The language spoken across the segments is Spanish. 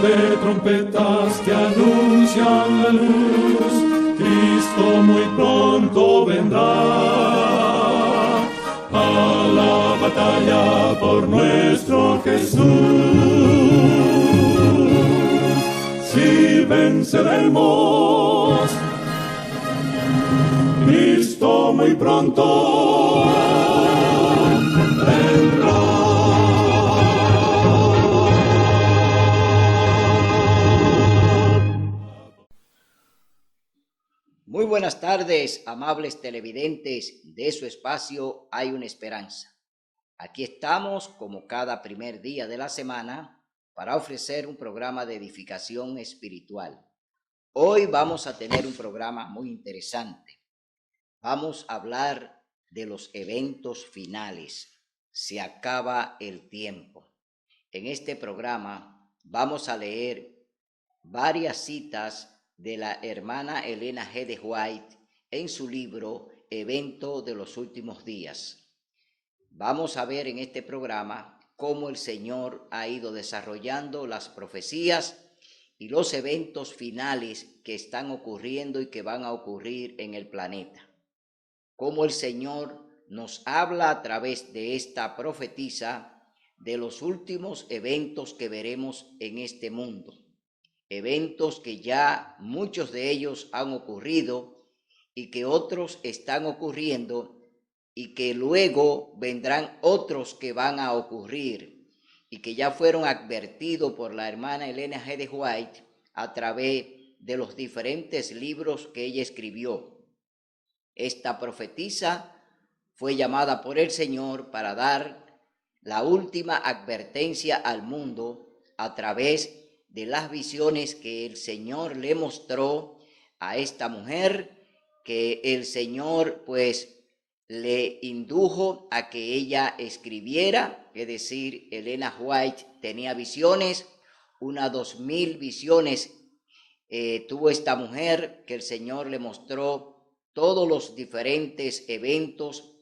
de trompetas que anuncian la luz, Cristo muy pronto vendrá a la batalla por nuestro Jesús. Si venceremos, Cristo muy pronto vendrá. Muy buenas tardes, amables televidentes de su espacio Hay una Esperanza. Aquí estamos como cada primer día de la semana para ofrecer un programa de edificación espiritual. Hoy vamos a tener un programa muy interesante. Vamos a hablar de los eventos finales. Se acaba el tiempo. En este programa vamos a leer varias citas de la hermana Elena G. de White en su libro Evento de los Últimos Días. Vamos a ver en este programa cómo el Señor ha ido desarrollando las profecías y los eventos finales que están ocurriendo y que van a ocurrir en el planeta. Cómo el Señor nos habla a través de esta profetisa de los últimos eventos que veremos en este mundo. Eventos que ya muchos de ellos han ocurrido y que otros están ocurriendo y que luego vendrán otros que van a ocurrir y que ya fueron advertidos por la hermana Elena G. de White a través de los diferentes libros que ella escribió. Esta profetisa fue llamada por el Señor para dar la última advertencia al mundo a través de las visiones que el Señor le mostró a esta mujer, que el Señor pues le indujo a que ella escribiera, es decir, Elena White tenía visiones, unas 2000 visiones tuvo esta mujer, que el Señor le mostró todos los diferentes eventos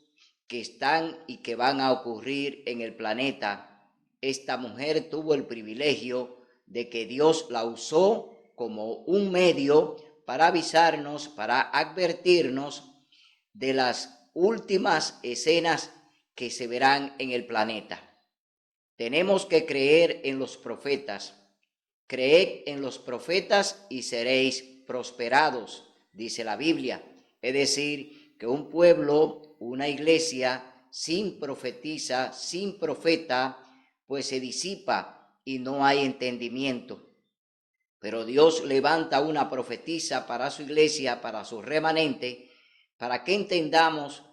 que están y que van a ocurrir en el planeta. Esta mujer tuvo el privilegio de que Dios la usó como un medio para avisarnos, para advertirnos de las últimas escenas que se verán en el planeta. Tenemos que creer en los profetas. Creed en los profetas y seréis prosperados, dice la Biblia. Es decir, que un pueblo, una iglesia sin profetisa, sin profeta, pues se disipa y no hay entendimiento. Pero Dios levanta una profetisa para su iglesia, para su remanente, para que entendamos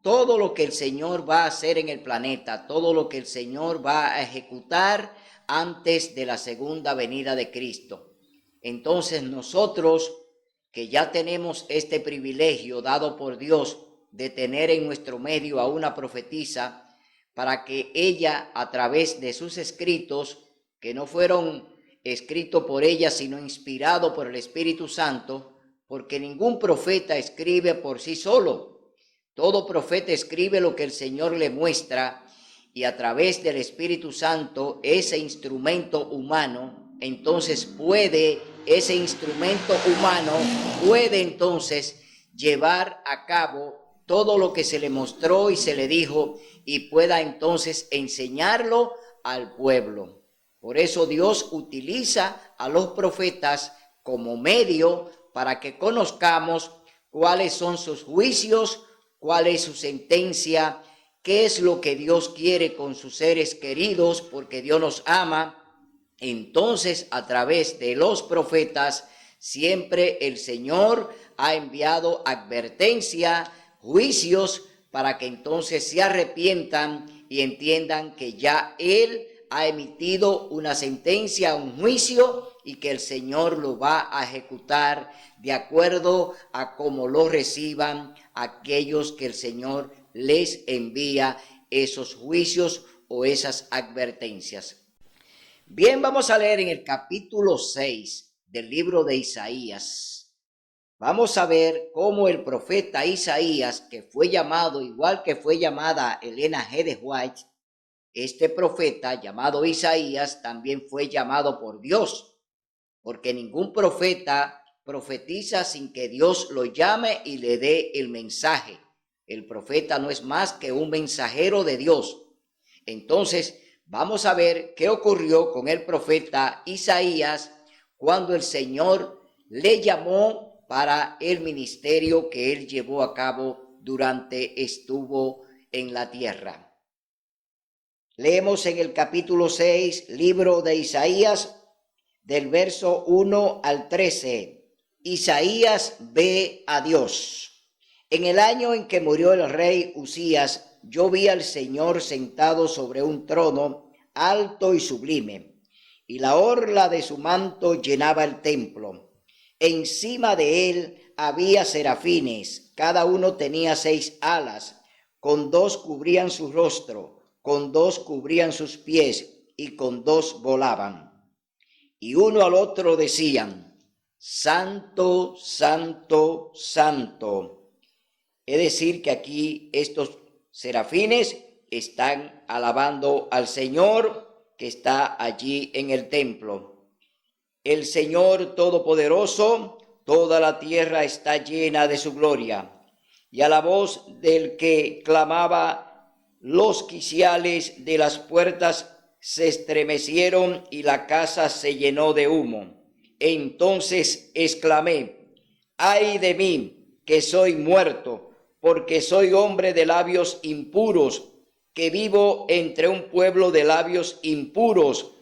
todo lo que el Señor va a hacer en el planeta, todo lo que el Señor va a ejecutar antes de la segunda venida de Cristo. Entonces nosotros, que ya tenemos este privilegio dado por Dios de tener en nuestro medio a una profetisa, para que ella, a través de sus escritos, que no fueron escritos por ella, sino inspirados por el Espíritu Santo, porque ningún profeta escribe por sí solo. Todo profeta escribe lo que el Señor le muestra, y a través del Espíritu Santo, ese instrumento humano, entonces ese instrumento humano puede entonces llevar a cabo todo lo que se le mostró y se le dijo, y pueda entonces enseñarlo al pueblo. Por eso Dios utiliza a los profetas como medio para que conozcamos cuáles son sus juicios, cuál es su sentencia, qué es lo que Dios quiere con sus seres queridos, porque Dios nos ama. Entonces, a través de los profetas, siempre el Señor ha enviado advertencia, juicios, para que entonces se arrepientan y entiendan que ya Él ha emitido una sentencia, un juicio, y que el Señor lo va a ejecutar de acuerdo a cómo lo reciban aquellos que el Señor les envía esos juicios o esas advertencias. Bien, vamos a leer en el capítulo 6 del libro de Isaías. Vamos a ver cómo el profeta Isaías, que fue llamado igual que fue llamada Elena G. de White, Este profeta llamado Isaías también fue llamado por Dios, porque ningún profeta profetiza sin que Dios lo llame y le dé el mensaje. El profeta no es más que un mensajero de Dios. Entonces, vamos a ver qué ocurrió con el profeta Isaías cuando el Señor le llamó para el ministerio que él llevó a cabo durante estuvo en la tierra. Leemos en el capítulo 6, libro de Isaías, del verso 1 al 13. Isaías ve a Dios. En el año en que murió el rey Usías, yo vi al Señor sentado sobre un trono alto y sublime, y la orla de su manto llenaba el templo. Encima de él había serafines, cada uno tenía 6 alas, con 2 cubrían su rostro, con 2 cubrían sus pies, y con 2 volaban. Y uno al otro decían: Santo, Santo, Santo. Es decir, que aquí estos serafines están alabando al Señor que está allí en el templo. El Señor Todopoderoso, toda la tierra está llena de su gloria. Y a la voz del que clamaba, los quiciales de las puertas se estremecieron y la casa se llenó de humo. Entonces exclamé: ¡ay de mí, que soy muerto, porque soy hombre de labios impuros, que vivo entre un pueblo de labios impuros,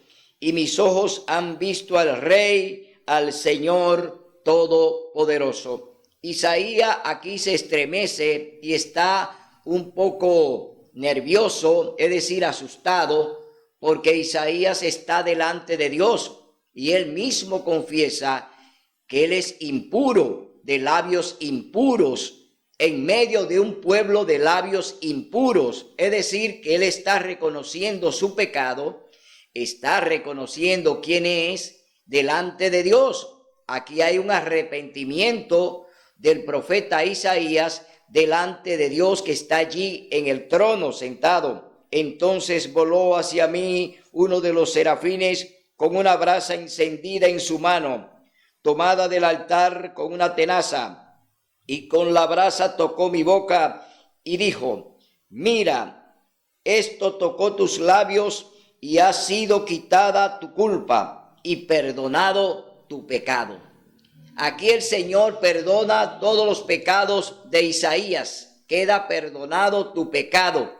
y mis ojos han visto al Rey, al Señor Todopoderoso! Isaías aquí se estremece y está un poco nervioso, es decir, asustado, porque Isaías está delante de Dios y él mismo confiesa que él es impuro, de labios impuros, en medio de un pueblo de labios impuros. Es decir, que él está reconociendo su pecado, está reconociendo quién es delante de Dios. Aquí hay un arrepentimiento del profeta Isaías delante de Dios que está allí en el trono sentado. Entonces voló hacia mí uno de los serafines con una brasa encendida en su mano, tomada del altar con una tenaza, y con la brasa tocó mi boca y dijo: mira, esto tocó tus labios y ha sido quitada tu culpa y perdonado tu pecado. Aquí el Señor perdona todos los pecados de Isaías. Queda perdonado tu pecado.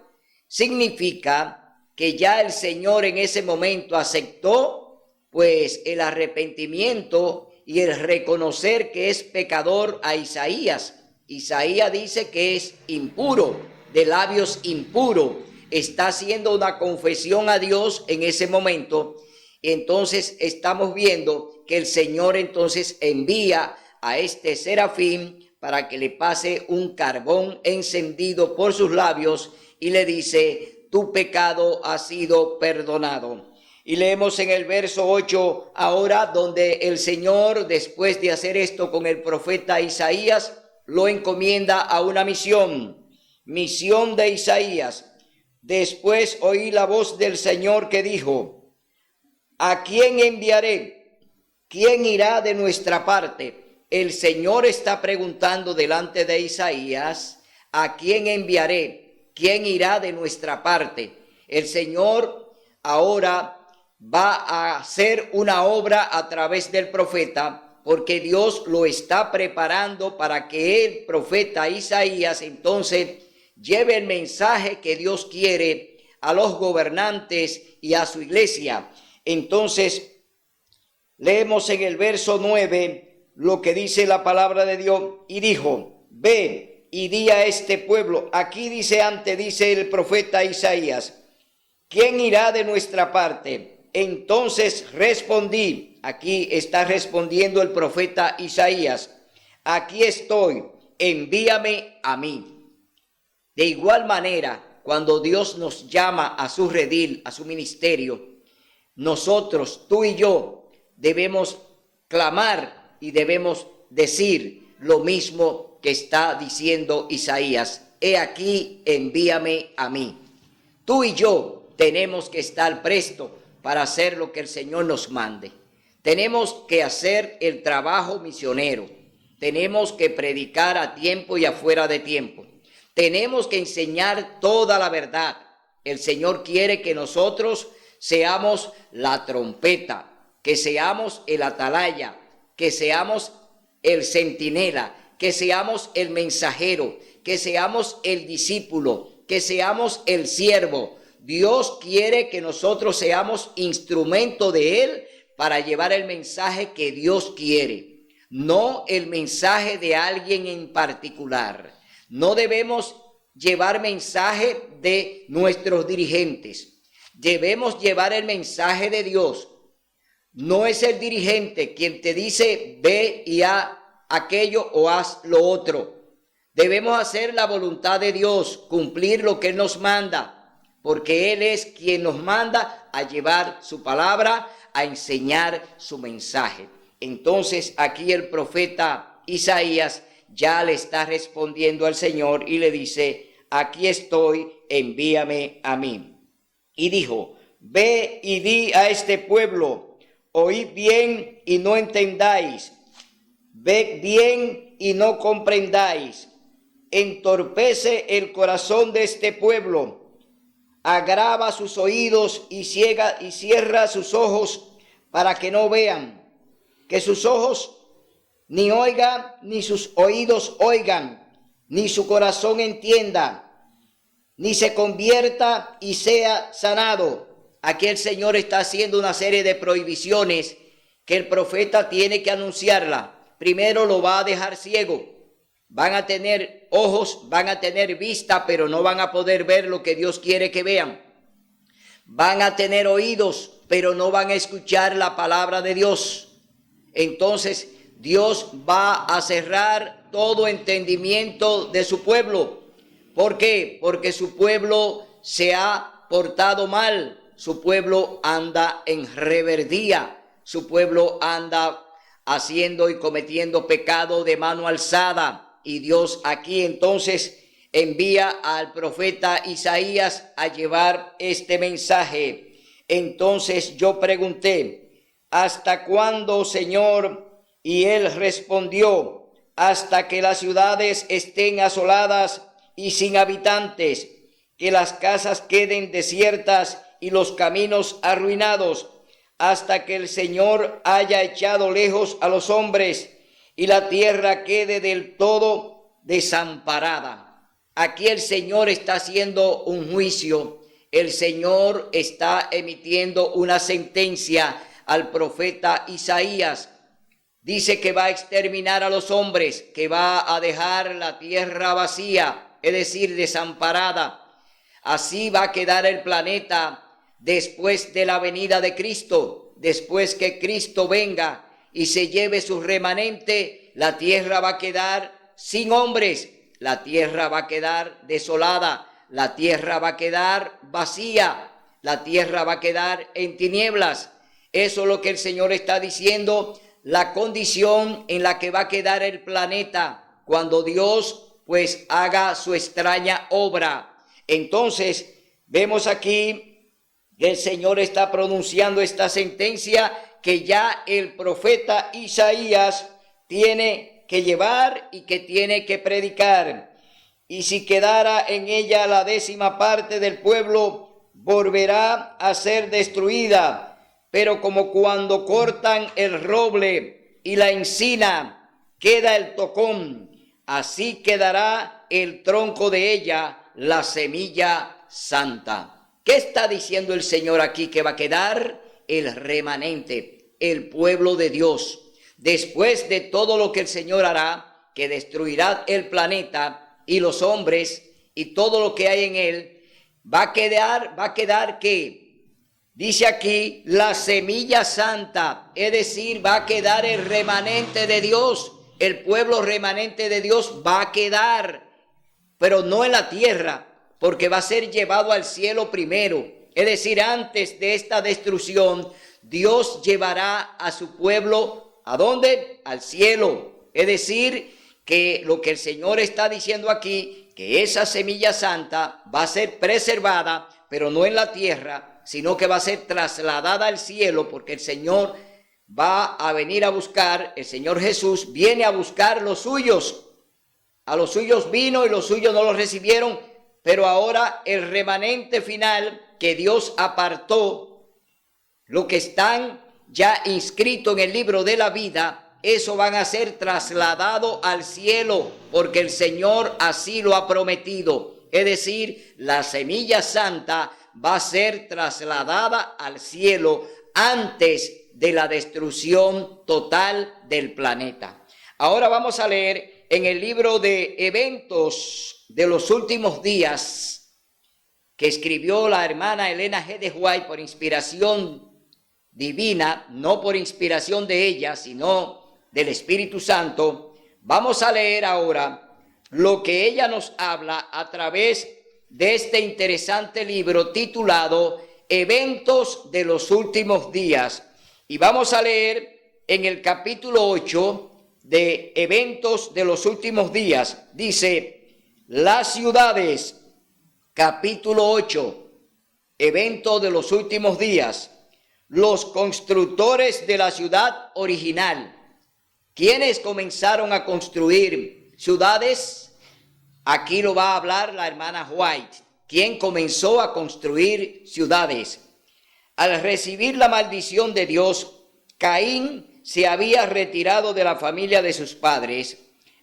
Significa que ya el Señor en ese momento aceptó pues el arrepentimiento y el reconocer que es pecador a Isaías. Isaías dice que es impuro, de labios impuros. Está haciendo una confesión a Dios en ese momento. Entonces estamos viendo que el Señor entonces envía a este serafín para que le pase un carbón encendido por sus labios y le dice: tu pecado ha sido perdonado. Y leemos en el verso 8 ahora, donde el Señor, después de hacer esto con el profeta Isaías, lo encomienda a una misión de Isaías. Después oí la voz del Señor que dijo: ¿a quién enviaré? ¿Quién irá de nuestra parte? El Señor está preguntando delante de Isaías: ¿a quién enviaré? ¿Quién irá de nuestra parte? El Señor ahora va a hacer una obra a través del profeta, porque Dios lo está preparando para que el profeta Isaías entonces lleve el mensaje que Dios quiere a los gobernantes y a su iglesia. Entonces, leemos en el verso 9 lo que dice la palabra de Dios: y dijo: ve y di a este pueblo. Aquí dice el profeta Isaías: ¿quién irá de nuestra parte? Entonces respondí, aquí está respondiendo el profeta Isaías: aquí estoy, envíame a mí. De igual manera, cuando Dios nos llama a su redil, a su ministerio, nosotros, tú y yo, debemos clamar y debemos decir lo mismo que está diciendo Isaías: he aquí, envíame a mí. Tú y yo tenemos que estar prestos para hacer lo que el Señor nos mande. Tenemos que hacer el trabajo misionero. Tenemos que predicar a tiempo y afuera de tiempo. Tenemos que enseñar toda la verdad. El Señor quiere que nosotros seamos la trompeta, que seamos el atalaya, que seamos el centinela, que seamos el mensajero, que seamos el discípulo, que seamos el siervo. Dios quiere que nosotros seamos instrumento de Él para llevar el mensaje que Dios quiere, no el mensaje de alguien en particular. No debemos llevar mensaje de nuestros dirigentes, debemos llevar el mensaje de Dios. No es el dirigente quien te dice ve y haz aquello o haz lo otro. Debemos hacer la voluntad de Dios, cumplir lo que Él nos manda, porque Él es quien nos manda a llevar su palabra, a enseñar su mensaje. Entonces aquí el profeta Isaías ya le está respondiendo al Señor y le dice: aquí estoy, envíame a mí. Y dijo: ve y di a este pueblo, oíd bien y no entendáis, ved bien y no comprendáis. Entorpece el corazón de este pueblo, agrava sus oídos y cierra sus ojos para que no vean, que sus ojos ni oigan, ni sus oídos oigan, ni su corazón entienda, ni se convierta y sea sanado. Aquí el Señor está haciendo una serie de prohibiciones que el profeta tiene que anunciarla. Primero lo va a dejar ciego. Van a tener ojos, van a tener vista, pero no van a poder ver lo que Dios quiere que vean. Van a tener oídos, pero no van a escuchar la palabra de Dios. Entonces Dios va a cerrar todo entendimiento de su pueblo. ¿Por qué? Porque su pueblo se ha portado mal. Su pueblo anda en rebeldía. Su pueblo anda haciendo y cometiendo pecado de mano alzada. Y Dios aquí entonces envía al profeta Isaías a llevar este mensaje. Entonces yo pregunté: ¿hasta cuándo, Señor? Y él respondió: hasta que las ciudades estén asoladas y sin habitantes, que las casas queden desiertas y los caminos arruinados, hasta que el Señor haya echado lejos a los hombres y la tierra quede del todo desamparada. Aquí el Señor está haciendo un juicio. El Señor está emitiendo una sentencia al profeta Isaías. Dice que va a exterminar a los hombres, que va a dejar la tierra vacía, es decir, desamparada. Así va a quedar el planeta después de la venida de Cristo. Después que Cristo venga y se lleve su remanente, la tierra va a quedar sin hombres, la tierra va a quedar desolada, la tierra va a quedar vacía, la tierra va a quedar en tinieblas. Eso es lo que el Señor está diciendo, la condición en la que va a quedar el planeta cuando Dios pues haga su extraña obra. Entonces vemos aquí que el Señor está pronunciando esta sentencia que ya el profeta Isaías tiene que llevar y que tiene que predicar. Y si quedara en ella la 10ª parte del pueblo, volverá a ser destruida. Pero como cuando cortan el roble y la encina, queda el tocón, así quedará el tronco de ella, la semilla santa. ¿Qué está diciendo el Señor aquí que va a quedar? El remanente, el pueblo de Dios. Después de todo lo que el Señor hará, que destruirá el planeta y los hombres y todo lo que hay en él, va a quedar ¿qué? Dice aquí la semilla santa, es decir, va a quedar el remanente de Dios, el pueblo remanente de Dios va a quedar, pero no en la tierra, porque va a ser llevado al cielo primero. Es decir, antes de esta destrucción, Dios llevará a su pueblo, ¿a dónde? Al cielo. Es decir, que lo que el Señor está diciendo aquí, que esa semilla santa va a ser preservada, pero no en la tierra, sino que va a ser trasladada al cielo, porque el Señor va a venir a buscar, el Señor Jesús viene a buscar los suyos. A los suyos vino y los suyos no los recibieron, pero ahora el remanente final que Dios apartó, lo que están ya inscritos en el libro de la vida, eso van a ser trasladados al cielo, porque el Señor así lo ha prometido. Es decir, la semilla santa va a ser trasladada al cielo antes de la destrucción total del planeta. Ahora vamos a leer en el libro de Eventos de los Últimos Días, que escribió la hermana Elena G. de White por inspiración divina, no por inspiración de ella, sino del Espíritu Santo. Vamos a leer ahora lo que ella nos habla a través de este interesante libro titulado Eventos de los Últimos Días. Y vamos a leer en el capítulo 8 de Eventos de los Últimos Días. Dice, las ciudades, capítulo 8, Eventos de los Últimos Días. Los constructores de la ciudad original. ¿Quiénes comenzaron a construir ciudades? Aquí lo va a hablar la hermana White. ¿Quién comenzó a construir ciudades? Al recibir la maldición de Dios, Caín se había retirado de la familia de sus padres.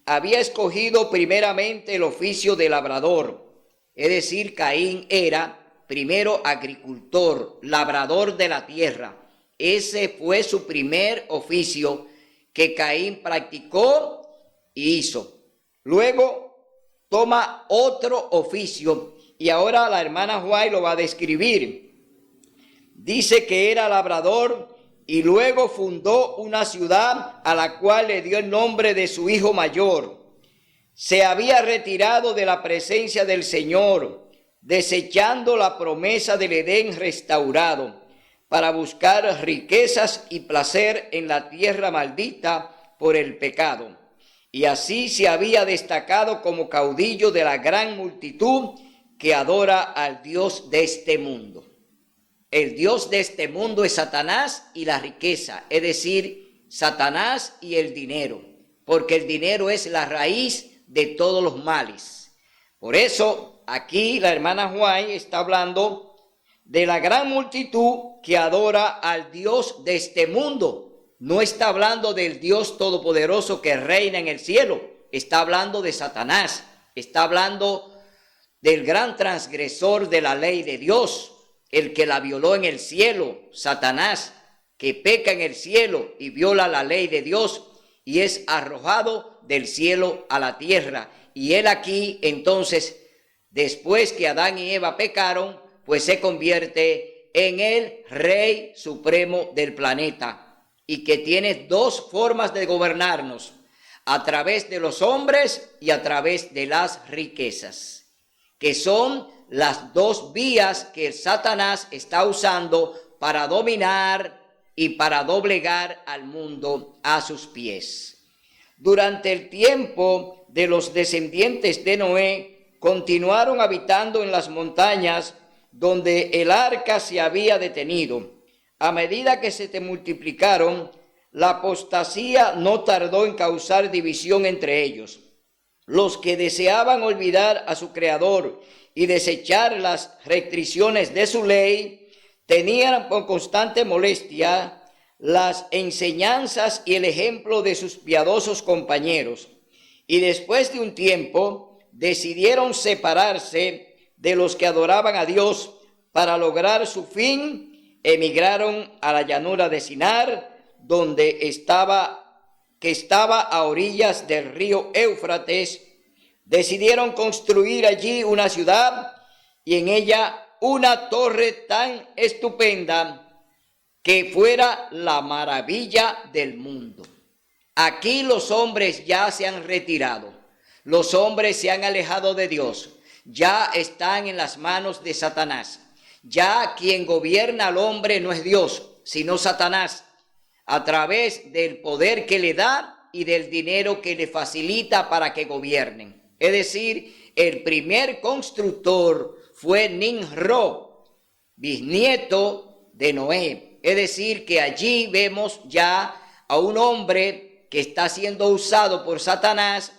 Había escogido primeramente el oficio de labrador. Es decir, Caín era primero agricultor, labrador de la tierra. Ese fue su primer oficio que Caín practicó y hizo. Luego toma otro oficio y ahora la hermana White lo va a describir. Dice que era labrador y luego fundó una ciudad a la cual le dio el nombre de su hijo mayor. Se había retirado de la presencia del Señor, desechando la promesa del Edén restaurado, para buscar riquezas y placer en la tierra maldita por el pecado. Y así se había destacado como caudillo de la gran multitud que adora al Dios de este mundo. El Dios de este mundo es Satanás y la riqueza, es decir, Satanás y el dinero, porque el dinero es la raíz de todos los males. Por eso, aquí la hermana White está hablando de la gran multitud que adora al Dios de este mundo. No está hablando del Dios todopoderoso que reina en el cielo. Está hablando de Satanás. Está hablando del gran transgresor de la ley de Dios, el que la violó en el cielo, Satanás, que peca en el cielo y viola la ley de Dios y es arrojado del cielo a la tierra. Y él aquí, entonces, después que Adán y Eva pecaron, pues se convierte en el Rey Supremo del planeta y que tiene dos formas de gobernarnos, a través de los hombres y a través de las riquezas, que son las dos vías que Satanás está usando para dominar y para doblegar al mundo a sus pies. Durante el tiempo de los descendientes de Noé, continuaron habitando en las montañas donde el arca se había detenido. A medida que se multiplicaron, la apostasía no tardó en causar división entre ellos. Los que deseaban olvidar a su Creador y desechar las restricciones de su ley, tenían por constante molestia las enseñanzas y el ejemplo de sus piadosos compañeros. Y después de un tiempo, decidieron separarse de los que adoraban a Dios. Para lograr su fin, emigraron a la llanura de Sinar, que estaba a orillas del río Éufrates. Decidieron construir allí una ciudad y en ella una torre tan estupenda que fuera la maravilla del mundo. Aquí los hombres ya se han retirado, los hombres se han alejado de Dios, ya están en las manos de Satanás. Ya quien gobierna al hombre no es Dios, sino Satanás, a través del poder que le da y del dinero que le facilita para que gobiernen. Es decir, el primer constructor fue Nimrod, bisnieto de Noé. Es decir, que allí vemos ya a un hombre que está siendo usado por Satanás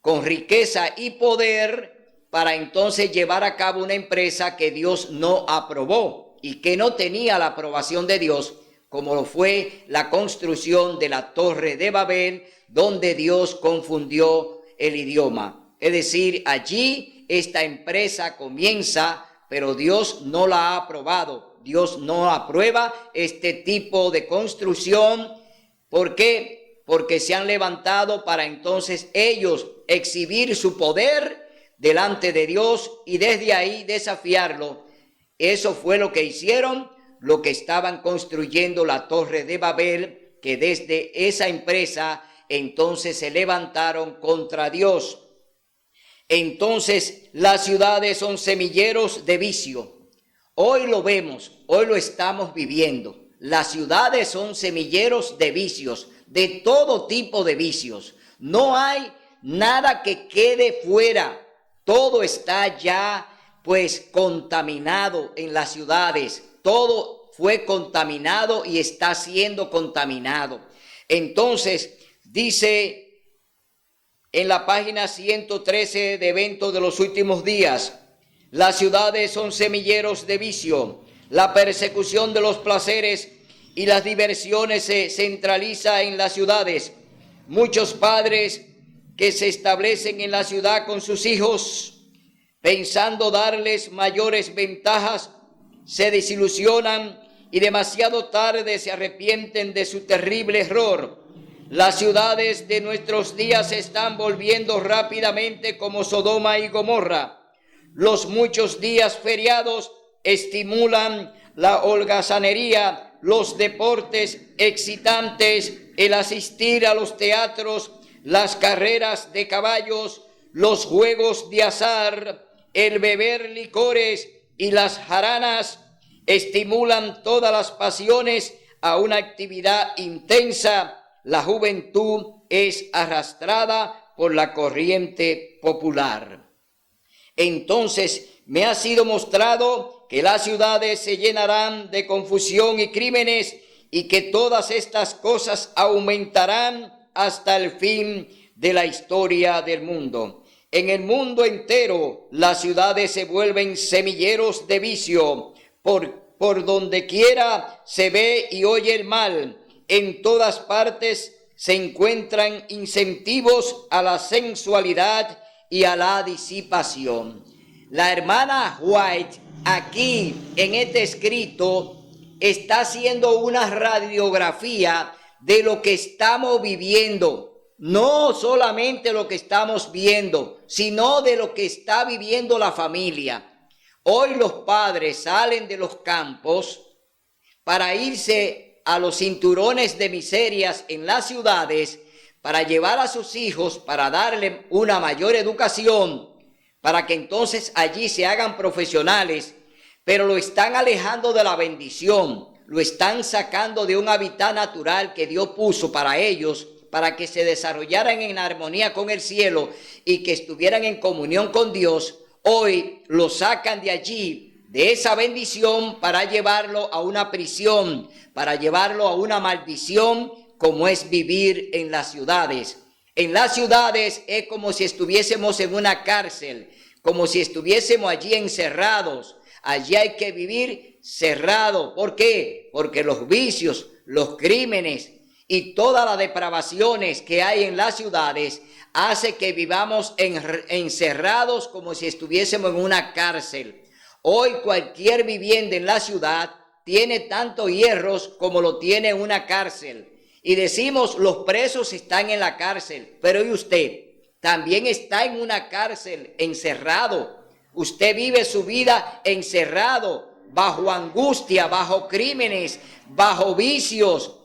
con riqueza y poder para entonces llevar a cabo una empresa que Dios no aprobó y que no tenía la aprobación de Dios, como lo fue la construcción de la Torre de Babel, donde Dios confundió el idioma. Es decir, allí esta empresa comienza, pero Dios no la ha aprobado. Dios no aprueba este tipo de construcción. ¿Por qué? Porque se han levantado para entonces ellos exhibir su poder delante de Dios y desde ahí desafiarlo. Eso fue lo que hicieron, lo que estaban construyendo la Torre de Babel, que desde esa empresa entonces se levantaron contra Dios. Entonces las ciudades son semilleros de vicio. Hoy lo vemos, hoy lo estamos viviendo. Las ciudades son semilleros de vicios, de todo tipo de vicios. No hay nada que quede fuera. Todo está ya pues contaminado en las ciudades. Todo fue contaminado y está siendo contaminado. Entonces dice en la página 113 de Eventos de los Últimos Días: las ciudades son semilleros de vicio. La persecución de los placeres y las diversiones se centraliza en las ciudades. Muchos padres que se establecen en la ciudad con sus hijos, pensando darles mayores ventajas, se desilusionan y demasiado tarde se arrepienten de su terrible error. Las ciudades de nuestros días se están volviendo rápidamente como Sodoma y Gomorra. Los muchos días feriados estimulan la holgazanería, los deportes excitantes, el asistir a los teatros, las carreras de caballos, los juegos de azar, el beber licores y las jaranas estimulan todas las pasiones a una actividad intensa. La juventud es arrastrada por la corriente popular. Entonces me ha sido mostrado que las ciudades se llenarán de confusión y crímenes y que todas estas cosas aumentarán hasta el fin de la historia del mundo. En el mundo entero las ciudades se vuelven semilleros de vicio. Por donde quiera se ve y oye el mal. En todas partes se encuentran incentivos a la sensualidad y a la disipación. La hermana White aquí en este escrito está haciendo una radiografía de lo que estamos viviendo. No solamente lo que estamos viendo, sino de lo que está viviendo la familia. Hoy los padres salen de los campos para irse a los cinturones de miserias en las ciudades, para llevar a sus hijos, para darle una mayor educación, para que entonces allí se hagan profesionales, pero lo están alejando de la bendición, lo están sacando de un hábitat natural que Dios puso para ellos, para que se desarrollaran en armonía con el cielo y que estuvieran en comunión con Dios. Hoy lo sacan de allí, de esa bendición, para llevarlo a una prisión, para llevarlo a una maldición, como es vivir en las ciudades. En las ciudades es como si estuviésemos en una cárcel, como si estuviésemos allí encerrados. Allí hay que vivir cerrado. ¿Por qué? Porque los vicios, los crímenes y todas las depravaciones que hay en las ciudades hace que vivamos encerrados como si estuviésemos en una cárcel. Hoy cualquier vivienda en la ciudad tiene tantos hierros como lo tiene una cárcel. Y decimos, los presos están en la cárcel, pero ¿y usted? También está en una cárcel, encerrado. Usted vive su vida encerrado, bajo angustia, bajo crímenes, bajo vicios,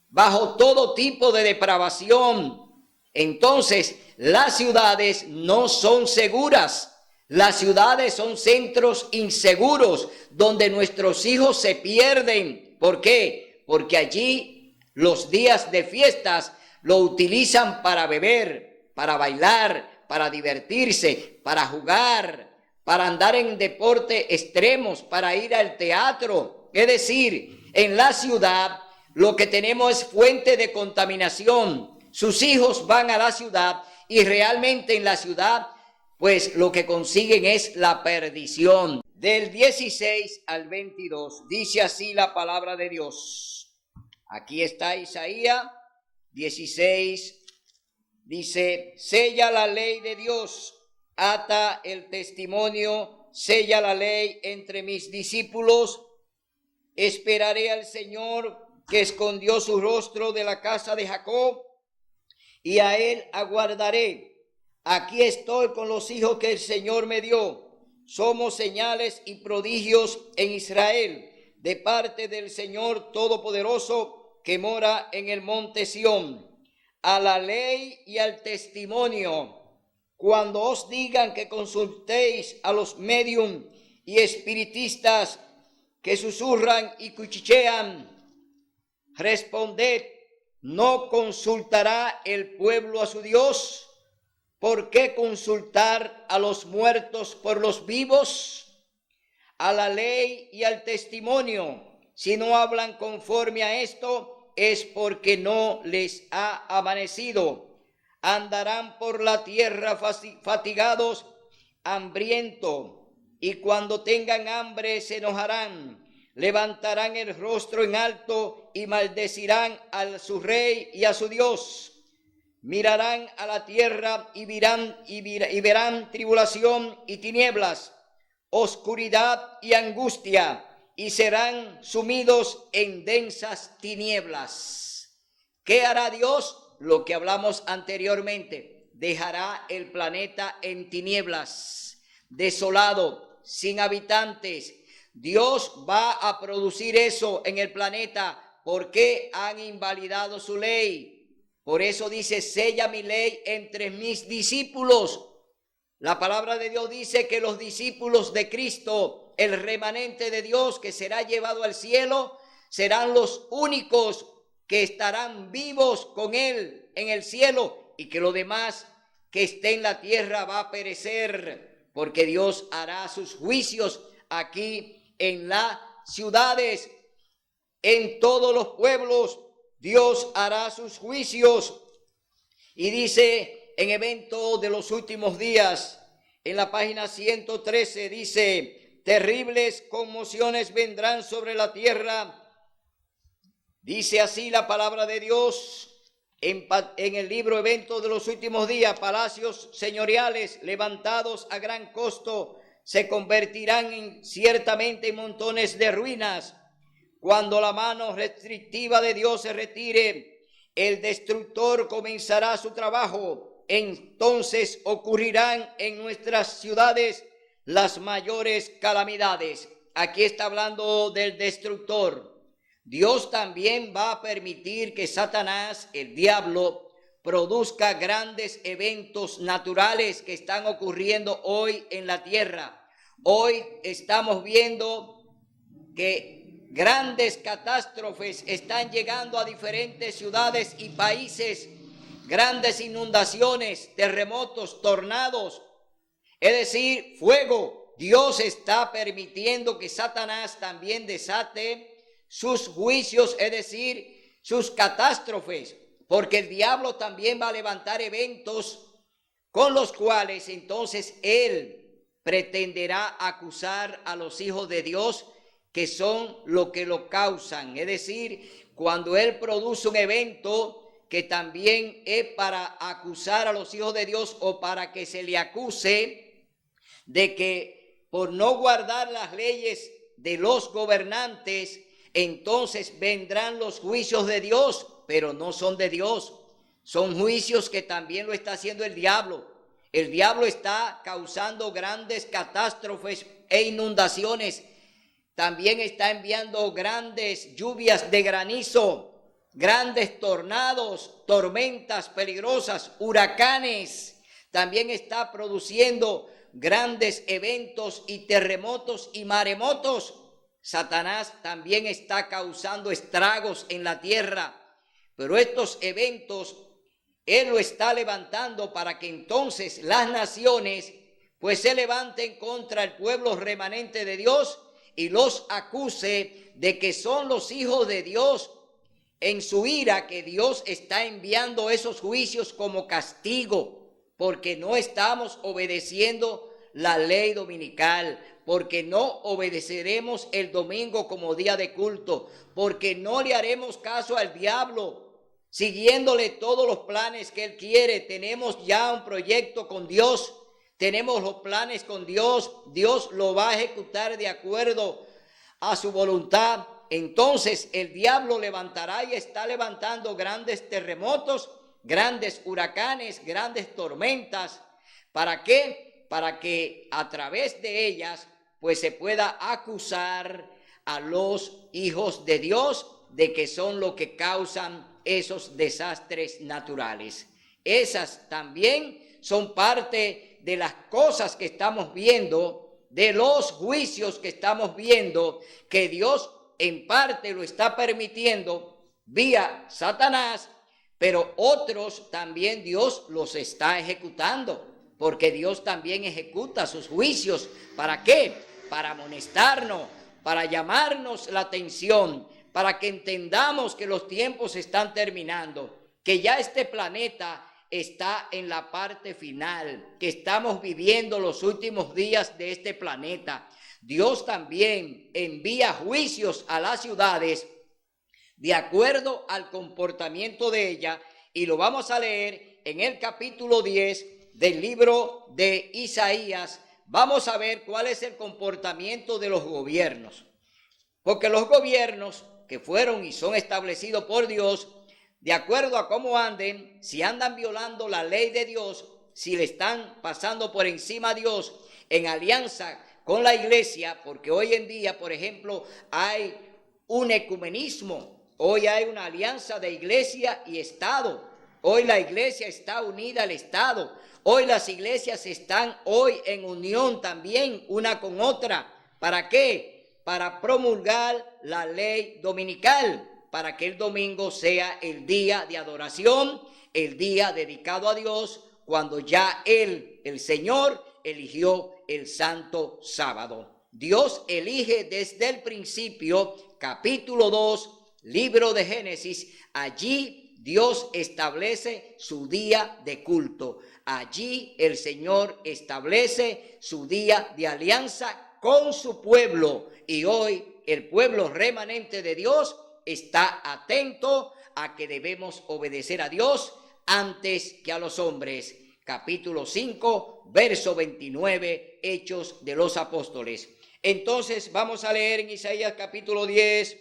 bajo todo tipo de depravación. Entonces, las ciudades no son seguras. Las ciudades son centros inseguros donde nuestros hijos se pierden. ¿Por qué? Porque allí los días de fiestas lo utilizan para beber, para bailar, para divertirse, para jugar, para andar en deporte extremos, para ir al teatro. Es decir, en la ciudad lo que tenemos es fuente de contaminación. Sus hijos van a la ciudad y realmente en la ciudad pues lo que consiguen es la perdición. Del 16 al 22 dice así la palabra de Dios. Aquí está Isaías 16, dice: sella la ley de Dios, ata el testimonio, sella la ley entre mis discípulos. Esperaré al Señor que escondió su rostro de la casa de Jacob, y a él aguardaré. Aquí estoy con los hijos que el Señor me dio. Somos señales y prodigios en Israel, de parte del Señor Todopoderoso, que mora en el monte Sión. A la ley y al testimonio, cuando os digan que consultéis a los medium y espiritistas que susurran y cuchichean, responded: ¿no consultará el pueblo a su Dios? ¿Por qué consultar a los muertos por los vivos? A la ley y al testimonio, si no hablan conforme a esto, es porque no les ha amanecido. Andarán por la tierra fatigados, hambrientos, y cuando tengan hambre se enojarán. Levantarán el rostro en alto y maldecirán a su rey y a su Dios. Mirarán a la tierra y verán tribulación y tinieblas, oscuridad y angustia, y serán sumidos en densas tinieblas. ¿Qué hará Dios? Lo que hablamos anteriormente: dejará el planeta en tinieblas, desolado, sin habitantes. Dios va a producir eso en el planeta porque han invalidado su ley. Por eso dice: sella mi ley entre mis discípulos. La palabra de Dios dice que los discípulos de Cristo, el remanente de Dios que será llevado al cielo, serán los únicos que estarán vivos con Él en el cielo, y que lo demás que esté en la tierra va a perecer, porque Dios hará sus juicios aquí en las ciudades, en todos los pueblos. Dios hará sus juicios. Y dice en Evento de los Últimos Días, en la página 113, dice: terribles conmociones vendrán sobre la tierra. Dice así la palabra de Dios en el libro Evento de los Últimos Días: palacios señoriales levantados a gran costo se convertirán ciertamente en montones de ruinas. Cuando la mano restrictiva de Dios se retire, el destructor comenzará su trabajo. Entonces ocurrirán en nuestras ciudades las mayores calamidades. Aquí está hablando del destructor. Dios también va a permitir que Satanás, el diablo, produzca grandes eventos naturales que están ocurriendo hoy en la tierra. Hoy estamos viendo que grandes catástrofes están llegando a diferentes ciudades y países, grandes inundaciones, terremotos, tornados, es decir, fuego. Dios está permitiendo que Satanás también desate sus juicios, es decir, sus catástrofes, porque el diablo también va a levantar eventos con los cuales entonces él pretenderá acusar a los hijos de Dios, que son los que lo causan. Es decir, cuando él produce un evento que también es para acusar a los hijos de Dios, o para que se le acuse de que por no guardar las leyes de los gobernantes, entonces vendrán los juicios de Dios, pero no son de Dios. Son juicios que también lo está haciendo el diablo. El diablo está causando grandes catástrofes e inundaciones. También está enviando grandes lluvias de granizo, grandes tornados, tormentas peligrosas, huracanes. También está produciendo grandes eventos y terremotos y maremotos. Satanás también está causando estragos en la tierra. Pero estos eventos él lo está levantando para que entonces las naciones pues se levanten contra el pueblo remanente de Dios y los acuse de que son los hijos de Dios en su ira, que Dios está enviando esos juicios como castigo, porque no estamos obedeciendo la ley dominical, porque no obedeceremos el domingo como día de culto, porque no le haremos caso al diablo, siguiéndole todos los planes que él quiere. Tenemos ya un proyecto con Dios, tenemos los planes con Dios, Dios lo va a ejecutar de acuerdo a su voluntad. Entonces el diablo levantará y está levantando grandes terremotos, grandes huracanes, grandes tormentas. ¿Para qué? Para que a través de ellas pues se pueda acusar a los hijos de Dios de que son los que causan esos desastres naturales. Esas también son parte de las cosas que estamos viendo, de los juicios que estamos viendo, que Dios en parte lo está permitiendo vía Satanás, pero otros también Dios los está ejecutando, porque Dios también ejecuta sus juicios. ¿Para qué? Para amonestarnos, para llamarnos la atención, para que entendamos que los tiempos están terminando, que ya este planeta está en la parte final, que estamos viviendo los últimos días de este planeta. Dios también envía juicios a las ciudades de acuerdo al comportamiento de ella, y lo vamos a leer en el capítulo 10 del libro de Isaías. Vamos a ver cuál es el comportamiento de los gobiernos, porque los gobiernos que fueron y son establecidos por Dios, de acuerdo a cómo anden, si andan violando la ley de Dios, si le están pasando por encima a Dios en alianza con la iglesia, porque hoy en día, por ejemplo, hay un ecumenismo, hoy hay una alianza de iglesia y Estado, hoy la iglesia está unida al Estado, hoy las iglesias están hoy en unión también una con otra. ¿Para qué? Para promulgar la ley dominical, para que el domingo sea el día de adoración, el día dedicado a Dios, cuando ya Él, el Señor, eligió el santo sábado. Dios elige desde el principio, capítulo 2, libro de Génesis. Allí Dios establece su día de culto. Allí el Señor establece su día de alianza con su pueblo. Y hoy el pueblo remanente de Dios está atento a que debemos obedecer a Dios antes que a los hombres. Capítulo 5, verso 29, Hechos de los Apóstoles. Entonces vamos a leer en Isaías capítulo 10,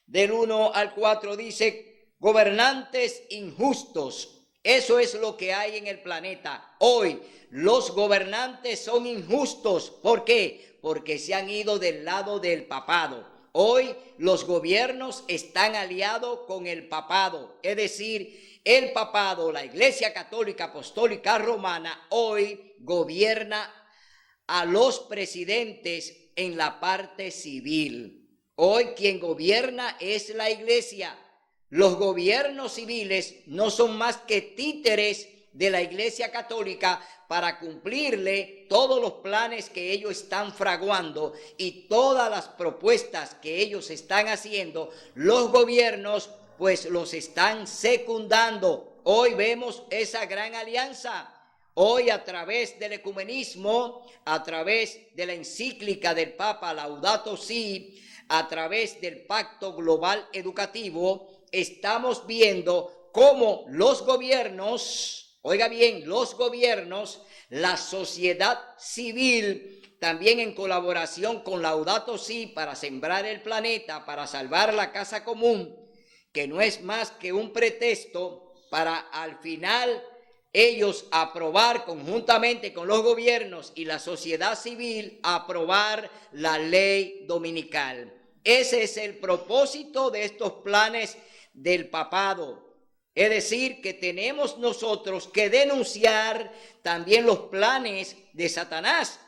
del 1 al 4, dice: gobernantes injustos. Eso es lo que hay en el planeta hoy. Los gobernantes son injustos. ¿Por qué? Porque se han ido del lado del papado. Hoy los gobiernos están aliados con el papado, es decir, el papado, la Iglesia Católica Apostólica Romana, hoy gobierna a los presidentes en la parte civil. Hoy quien gobierna es la Iglesia. Los gobiernos civiles no son más que títeres de la Iglesia Católica para cumplirle todos los planes que ellos están fraguando y todas las propuestas que ellos están haciendo. Los gobiernos pues los están secundando. Hoy vemos esa gran alianza. Hoy, a través del ecumenismo, a través de la encíclica del Papa Laudato Si, a través del Pacto Global Educativo, estamos viendo cómo los gobiernos, oiga bien, los gobiernos, la sociedad civil, también en colaboración con Laudato Si para sembrar el planeta, para salvar la casa común, que no es más que un pretexto para al final ellos aprobar conjuntamente con los gobiernos y la sociedad civil, aprobar la ley dominical. Ese es el propósito de estos planes del papado. Es decir, que tenemos nosotros que denunciar también los planes de Satanás,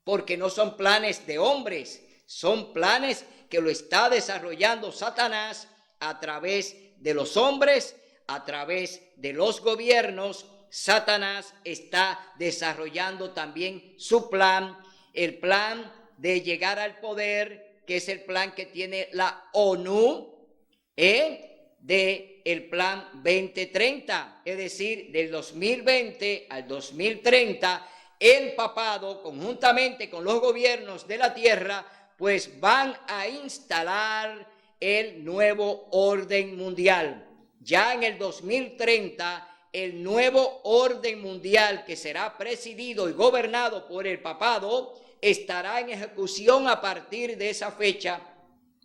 porque no son planes de hombres, son planes que lo está desarrollando Satanás a través de los hombres, a través de los gobiernos, Satanás está desarrollando también su plan, el plan de llegar al poder, que es el plan que tiene la ONU, de el plan 2030, es decir, del 2020 al 2030, el papado, conjuntamente con los gobiernos de la tierra, pues van a instalar el nuevo orden mundial. Ya en el 2030, el nuevo orden mundial, que será presidido y gobernado por el papado, estará en ejecución a partir de esa fecha,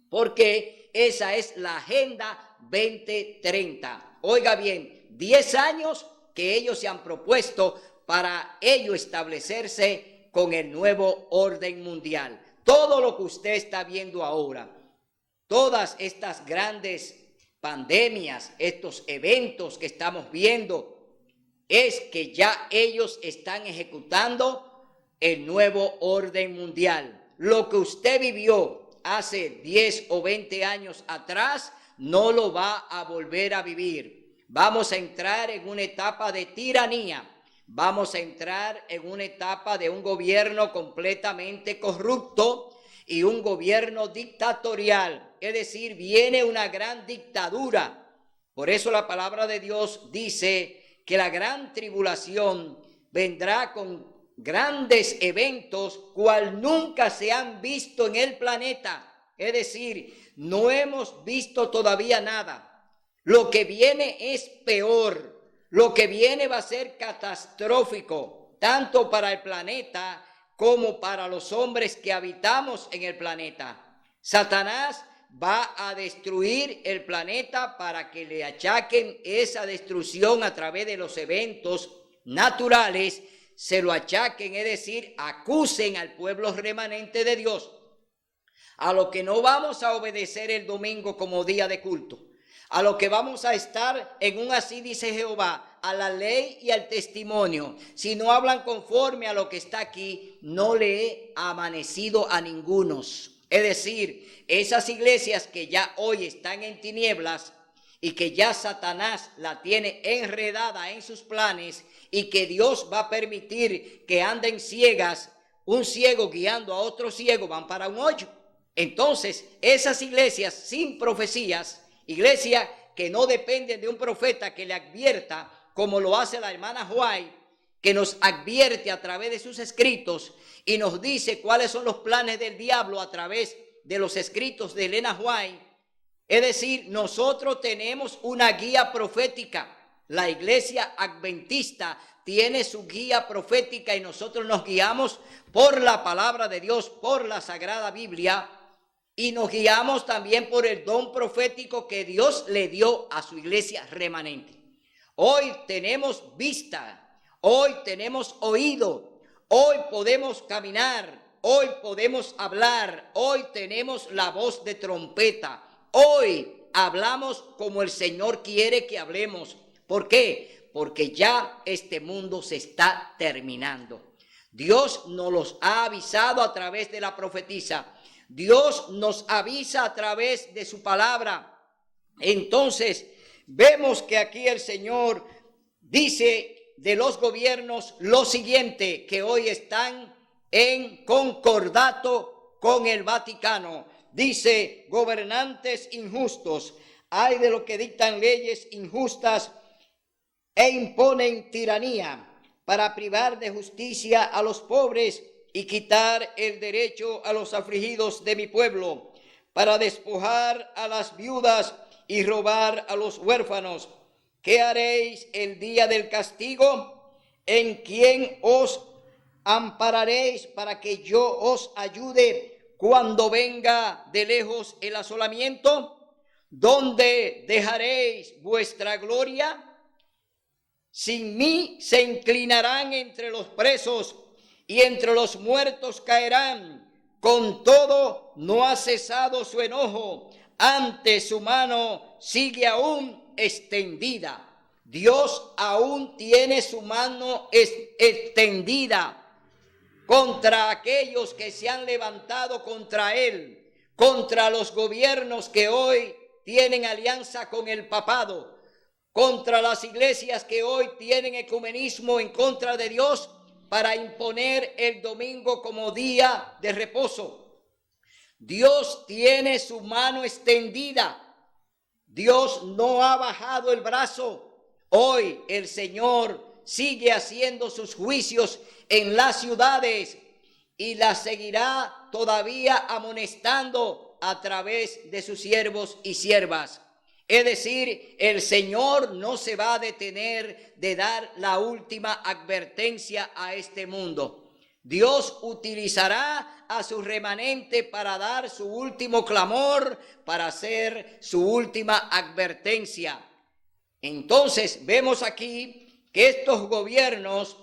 porque esa es la Agenda 2030. Oiga bien, 10 años que ellos se han propuesto para ello establecerse con el nuevo orden mundial. Todo lo que usted está viendo ahora, todas estas grandes pandemias, estos eventos que estamos viendo, es que ya ellos están ejecutando el nuevo orden mundial. Lo que usted vivió hace 10 o 20 años atrás, no lo va a volver a vivir. Vamos a entrar en una etapa de tiranía. Vamos a entrar en una etapa de un gobierno completamente corrupto y un gobierno dictatorial. Es decir, viene una gran dictadura. Por eso la palabra de Dios dice que la gran tribulación vendrá con grandes eventos cual nunca se han visto en el planeta. Es decir, no hemos visto todavía nada. Lo que viene es peor. Lo que viene va a ser catastrófico, tanto para el planeta como para los hombres que habitamos en el planeta. Satanás va a destruir el planeta para que le achaquen esa destrucción a través de los eventos naturales, se lo achaquen, es decir, acusen al pueblo remanente de Dios, a lo que no vamos a obedecer el domingo como día de culto, a lo que vamos a estar en un así dice Jehová, a la ley y al testimonio. Si no hablan conforme a lo que está aquí, no le he amanecido a ningunos. Es decir, esas iglesias que ya hoy están en tinieblas y que ya Satanás la tiene enredada en sus planes y que Dios va a permitir que anden ciegas, un ciego guiando a otro ciego, van para un hoyo. Entonces, esas iglesias sin profecías, iglesias que no dependen de un profeta que le advierta, como lo hace la hermana White, que nos advierte a través de sus escritos y nos dice cuáles son los planes del diablo a través de los escritos de Elena White. Es decir, nosotros tenemos una guía profética. La iglesia adventista tiene su guía profética y nosotros nos guiamos por la palabra de Dios, por la Sagrada Biblia, y nos guiamos también por el don profético que Dios le dio a su iglesia remanente. Hoy tenemos vista, hoy tenemos oído, hoy podemos caminar, hoy podemos hablar, hoy tenemos la voz de trompeta, hoy hablamos como el Señor quiere que hablemos. ¿Por qué? Porque ya este mundo se está terminando. Dios nos los ha avisado a través de la profetisa. Dios nos avisa a través de su palabra. Entonces, vemos que aquí el Señor dice de los gobiernos lo siguiente, que hoy están en concordato con el Vaticano. Dice, gobernantes injustos, hay de los que dictan leyes injustas e imponen tiranía para privar de justicia a los pobres y quitar el derecho a los afligidos de mi pueblo, para despojar a las viudas y robar a los huérfanos. ¿Qué haréis el día del castigo? ¿En quién os ampararéis para que yo os ayude cuando venga de lejos el asolamiento? ¿Dónde dejaréis vuestra gloria? Sin mí se inclinarán entre los presos y entre los muertos caerán. Con todo, no ha cesado su enojo, antes su mano sigue aún extendida. Dios aún tiene su mano extendida contra aquellos que se han levantado contra él, contra los gobiernos que hoy tienen alianza con el papado, contra las iglesias que hoy tienen ecumenismo en contra de Dios para imponer el domingo como día de reposo. Dios tiene su mano extendida. Dios no ha bajado el brazo. Hoy el Señor sigue haciendo sus juicios en las ciudades y las seguirá todavía amonestando a través de sus siervos y siervas. Es decir, el Señor no se va a detener de dar la última advertencia a este mundo. Dios utilizará a su remanente para dar su último clamor, para hacer su última advertencia. Entonces vemos aquí que estos gobiernos,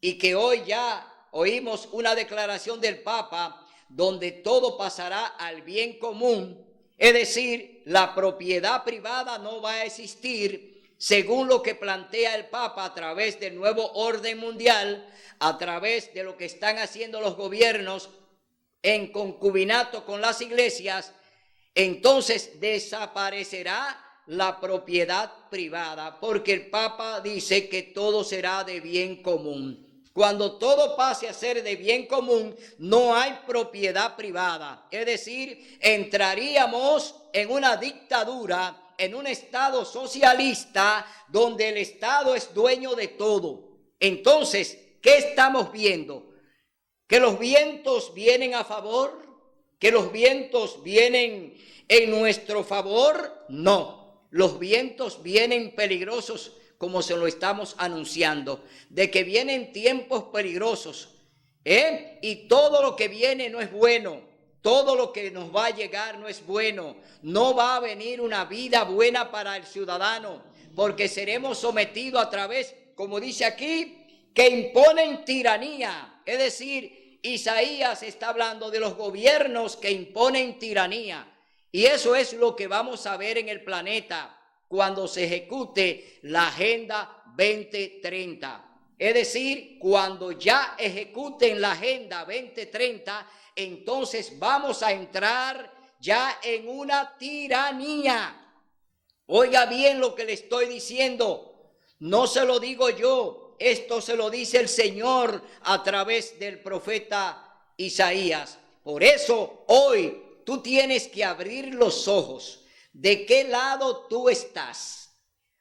y que hoy ya oímos una declaración del Papa, donde todo pasará al bien común, es decir, la propiedad privada no va a existir, según lo que plantea el Papa a través del nuevo orden mundial, a través de lo que están haciendo los gobiernos en concubinato con las iglesias. Entonces desaparecerá la propiedad privada, porque el Papa dice que todo será de bien común. Cuando todo pase a ser de bien común, no hay propiedad privada. Es decir, entraríamos en una dictadura, en un estado socialista, donde el Estado es dueño de todo. Entonces, ¿qué estamos viendo? ¿Que los vientos vienen a favor? ¿Que los vientos vienen en nuestro favor? No, los vientos vienen peligrosos, como se lo estamos anunciando, de que vienen tiempos peligrosos, y todo lo que viene no es bueno, todo lo que nos va a llegar no es bueno, no va a venir una vida buena para el ciudadano, porque seremos sometidos a través, como dice aquí, que imponen tiranía. Es decir, Isaías está hablando de los gobiernos que imponen tiranía, y eso es lo que vamos a ver en el planeta cuando se ejecute la Agenda 2030. Es decir, cuando ya ejecuten la Agenda 2030, entonces vamos a entrar ya en una tiranía. Oiga bien lo que le estoy diciendo. No se lo digo yo, esto se lo dice el Señor a través del profeta Isaías. Por eso hoy tú tienes que abrir los ojos. ¿De qué lado tú estás?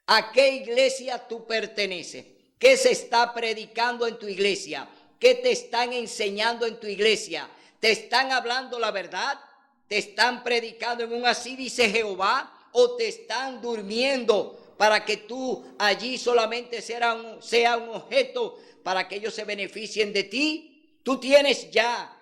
¿A qué iglesia tú perteneces? ¿Qué se está predicando en tu iglesia? ¿Qué te están enseñando en tu iglesia? ¿Te están hablando la verdad? ¿Te están predicando en un así dice Jehová? ¿O te están durmiendo para que tú allí solamente sea un objeto para que ellos se beneficien de ti? Tú tienes ya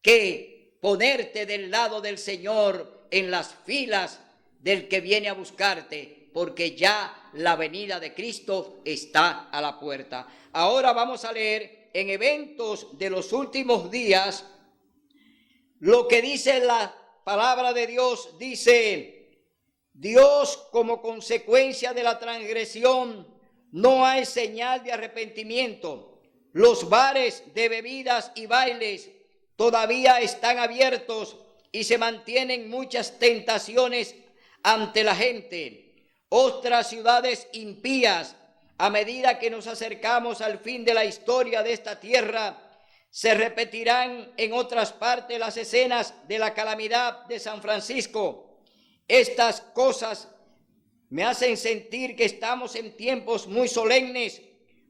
que ponerte del lado del Señor, en las filas del que viene a buscarte, porque ya la venida de Cristo está a la puerta. Ahora vamos a leer en Eventos de los Últimos Días lo que dice la palabra de Dios. Dice: Dios, como consecuencia de la transgresión, no hay señal de arrepentimiento. Los bares de bebidas y bailes todavía están abiertos y se mantienen muchas tentaciones ante la gente. Otras ciudades impías, a medida que nos acercamos al fin de la historia de esta tierra, se repetirán en otras partes las escenas de la calamidad de San Francisco. Estas cosas me hacen sentir que estamos en tiempos muy solemnes,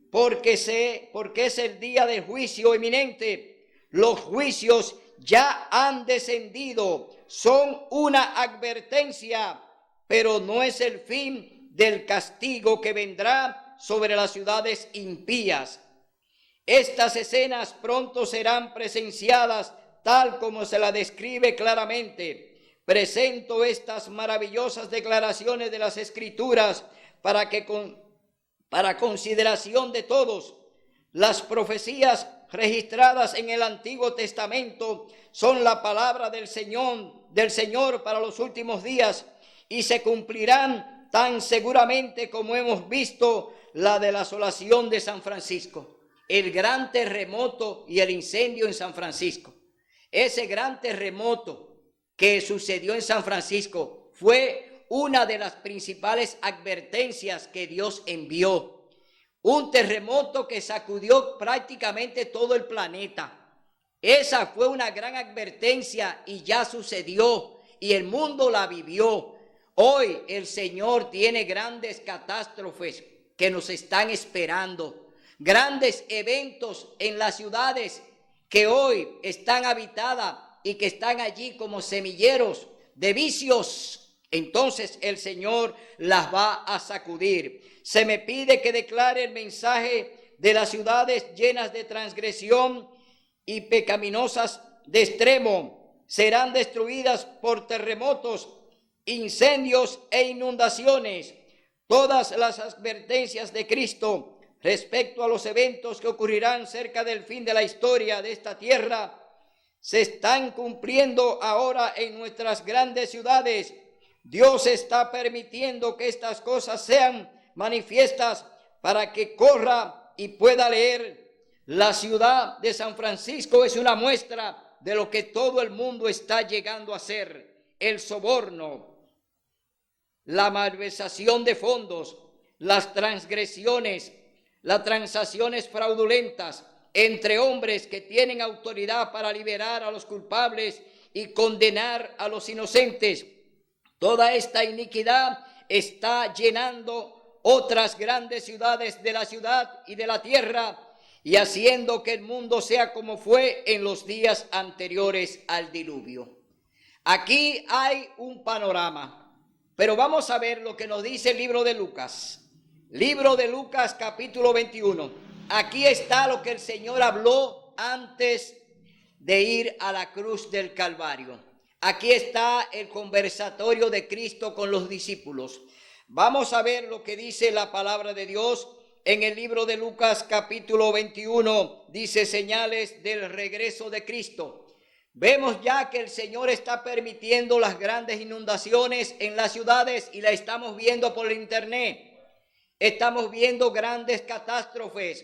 porque es el día del juicio inminente. Los juicios ya han descendido, son una advertencia, pero no es el fin del castigo que vendrá sobre las ciudades impías. Estas escenas pronto serán presenciadas tal como se la describe claramente. Presento estas maravillosas declaraciones de las Escrituras para consideración de todos. Las profecías registradas en el Antiguo Testamento son la palabra del Señor para los últimos días, y se cumplirán tan seguramente como hemos visto la de la asolación de San Francisco, el gran terremoto y el incendio en San Francisco. Ese gran terremoto que sucedió en San Francisco fue una de las principales advertencias que Dios envió. Un terremoto que sacudió prácticamente todo el planeta. Esa fue una gran advertencia y ya sucedió y el mundo la vivió. Hoy el Señor tiene grandes catástrofes que nos están esperando. Grandes eventos en las ciudades que hoy están habitadas y que están allí como semilleros de vicios. Entonces el Señor las va a sacudir. Se me pide que declare el mensaje de las ciudades llenas de transgresión y pecaminosas de extremo. Serán destruidas por terremotos, incendios e inundaciones. Todas las advertencias de Cristo respecto a los eventos que ocurrirán cerca del fin de la historia de esta tierra se están cumpliendo ahora en nuestras grandes ciudades. Dios está permitiendo que estas cosas sean manifiestas para que corra y pueda leer. La ciudad de San Francisco es una muestra de lo que todo el mundo está llegando a hacer. El soborno, la malversación de fondos, las transgresiones, las transacciones fraudulentas entre hombres que tienen autoridad para liberar a los culpables y condenar a los inocentes. Toda esta iniquidad está llenando otras grandes ciudades de la ciudad y de la tierra y haciendo que el mundo sea como fue en los días anteriores al diluvio. Aquí hay un panorama, pero vamos a ver lo que nos dice el libro de Lucas. Libro de Lucas, capítulo 21. Aquí está lo que el Señor habló antes de ir a la cruz del Calvario. Aquí está el conversatorio de Cristo con los discípulos. Vamos a ver lo que dice la palabra de Dios en el libro de Lucas, capítulo 21. Dice señales del regreso de Cristo. Vemos ya que el Señor está permitiendo las grandes inundaciones en las ciudades y la estamos viendo por internet. Estamos viendo grandes catástrofes,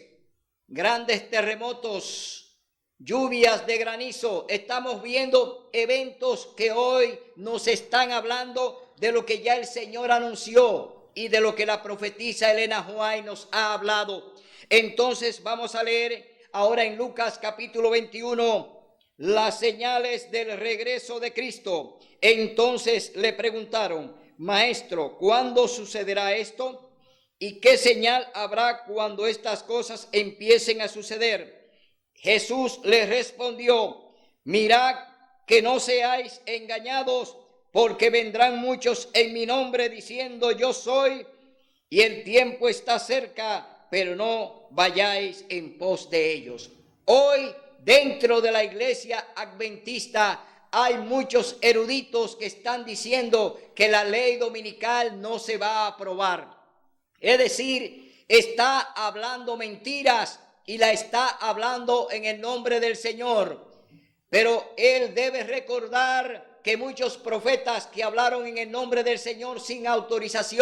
grandes terremotos, lluvias de granizo. Estamos viendo eventos que hoy nos están hablando de lo que ya el Señor anunció y de lo que la profetisa Elena White nos ha hablado. Entonces vamos a leer ahora en Lucas capítulo 21 las señales del regreso de Cristo. Entonces le preguntaron: Maestro, ¿cuándo sucederá esto? ¿Y qué señal habrá cuando estas cosas empiecen a suceder? Jesús les respondió: mirad que no seáis engañados, porque vendrán muchos en mi nombre diciendo yo soy, y el tiempo está cerca, pero no vayáis en pos de ellos. Hoy dentro de la iglesia adventista hay muchos eruditos que están diciendo que la ley dominical no se va a aprobar. Es decir, está hablando mentiras y la está hablando en el nombre del Señor. Pero él debe recordar que muchos profetas que hablaron en el nombre del Señor sin autorización.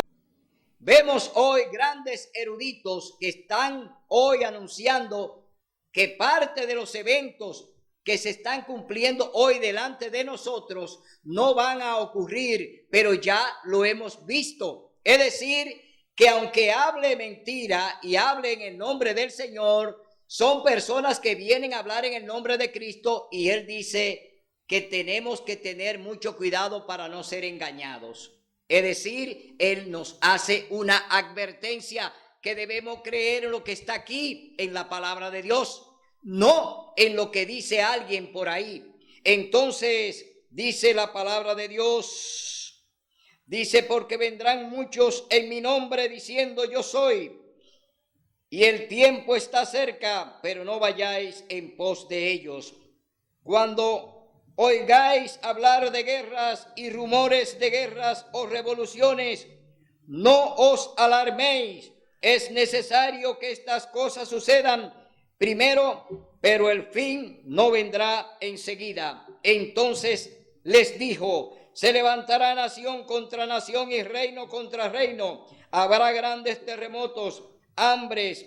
Vemos hoy grandes eruditos que están hoy anunciando que parte de los eventos que se están cumpliendo hoy delante de nosotros no van a ocurrir, pero ya lo hemos visto. Es decir, que aunque hable mentira y hable en el nombre del Señor, son personas que vienen a hablar en el nombre de Cristo, y él dice que tenemos que tener mucho cuidado para no ser engañados. Es decir, él nos hace una advertencia que debemos creer en lo que está aquí en la palabra de Dios, no en lo que dice alguien por ahí. Entonces dice la palabra de Dios. Dice: porque vendrán muchos en mi nombre diciendo yo soy, y el tiempo está cerca, pero no vayáis en pos de ellos. Cuando oigáis hablar de guerras y rumores de guerras o revoluciones, no os alarméis. Es necesario que estas cosas sucedan primero, pero el fin no vendrá enseguida. Entonces les dijo: se levantará nación contra nación y reino contra reino. Habrá grandes terremotos, hambres,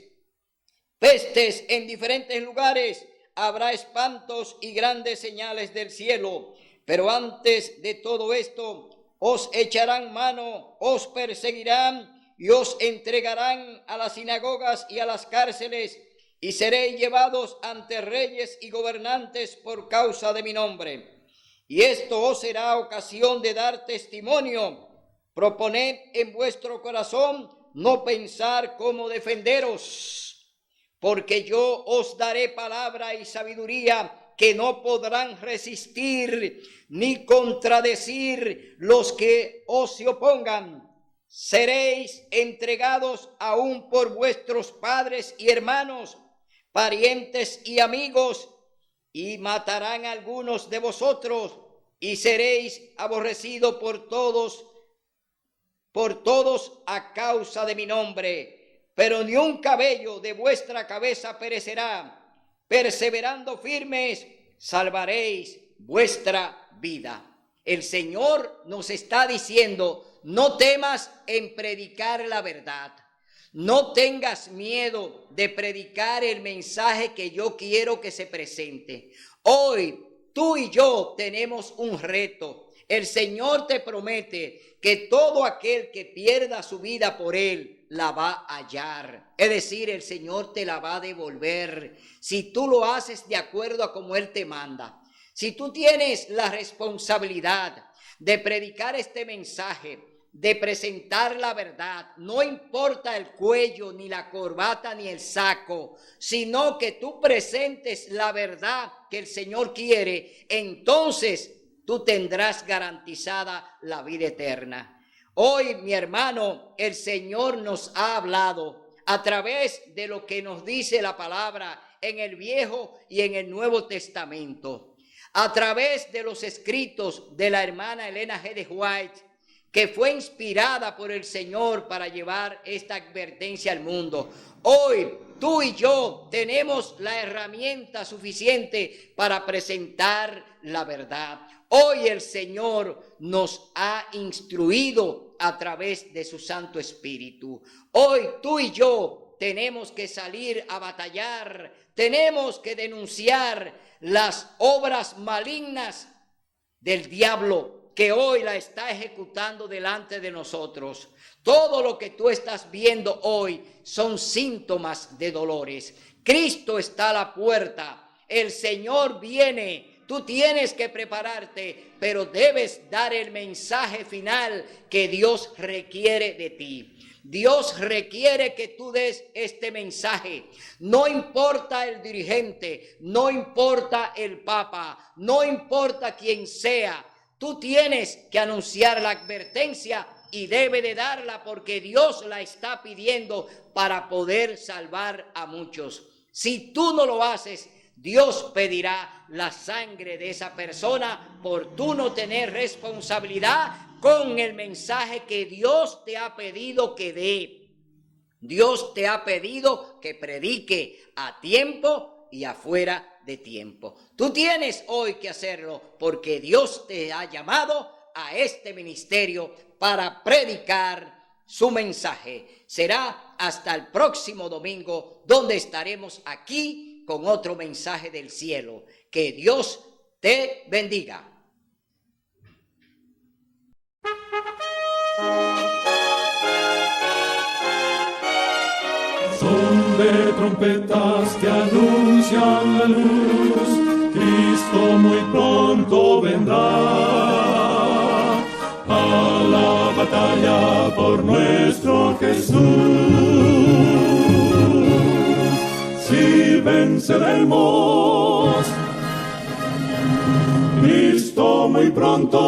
pestes en diferentes lugares. Habrá espantos y grandes señales del cielo. Pero antes de todo esto, os echarán mano, os perseguirán y os entregarán a las sinagogas y a las cárceles, y seréis llevados ante reyes y gobernantes por causa de mi nombre. Y esto os será ocasión de dar testimonio. Proponed en vuestro corazón no pensar cómo defenderos, porque yo os daré palabra y sabiduría que no podrán resistir ni contradecir los que os se opongan. Seréis entregados aún por vuestros padres y hermanos, parientes y amigos, y matarán a algunos de vosotros, y seréis aborrecidos por todos a causa de mi nombre. Pero ni un cabello de vuestra cabeza perecerá. Perseverando firmes, salvaréis vuestra vida. El Señor nos está diciendo: no temas en predicar la verdad. No tengas miedo de predicar el mensaje que yo quiero que se presente. Hoy tú y yo tenemos un reto. El Señor te promete que todo aquel que pierda su vida por Él la va a hallar. Es decir, el Señor te la va a devolver si tú lo haces de acuerdo a como Él te manda. Si tú tienes la responsabilidad de predicar este mensaje, de presentar la verdad, no importa el cuello, ni la corbata, ni el saco, sino que tú presentes la verdad que el Señor quiere, entonces tú tendrás garantizada la vida eterna. Hoy, mi hermano, el Señor nos ha hablado a través de lo que nos dice la palabra en el Viejo y en el Nuevo Testamento, a través de los escritos de la hermana Elena G. de White, que fue inspirada por el Señor para llevar esta advertencia al mundo. Hoy tú y yo tenemos la herramienta suficiente para presentar la verdad. Hoy el Señor nos ha instruido a través de su Santo Espíritu. Hoy tú y yo tenemos que salir a batallar, tenemos que denunciar las obras malignas del diablo que hoy la está ejecutando delante de nosotros. Todo lo que tú estás viendo hoy son síntomas de dolores. Cristo está a la puerta, el Señor viene. Tú tienes que prepararte, pero debes dar el mensaje final que Dios requiere de ti. Dios requiere que tú des este mensaje. No importa el dirigente, no importa el papa, no importa quién sea. Tú tienes que anunciar la advertencia y debe de darla porque Dios la está pidiendo para poder salvar a muchos. Si tú no lo haces, Dios pedirá la sangre de esa persona por tú no tener responsabilidad con el mensaje que Dios te ha pedido que dé. Dios te ha pedido que predique a tiempo y afuera de tiempo. Tú tienes hoy que hacerlo porque Dios te ha llamado a este ministerio para predicar su mensaje. Será hasta el próximo domingo donde estaremos aquí con otro mensaje del cielo. Que Dios te bendiga. Son de trompetas que anuncian la luz, Cristo muy pronto vendrá a la batalla por nuestro Jesús. Si venceremos, Cristo muy pronto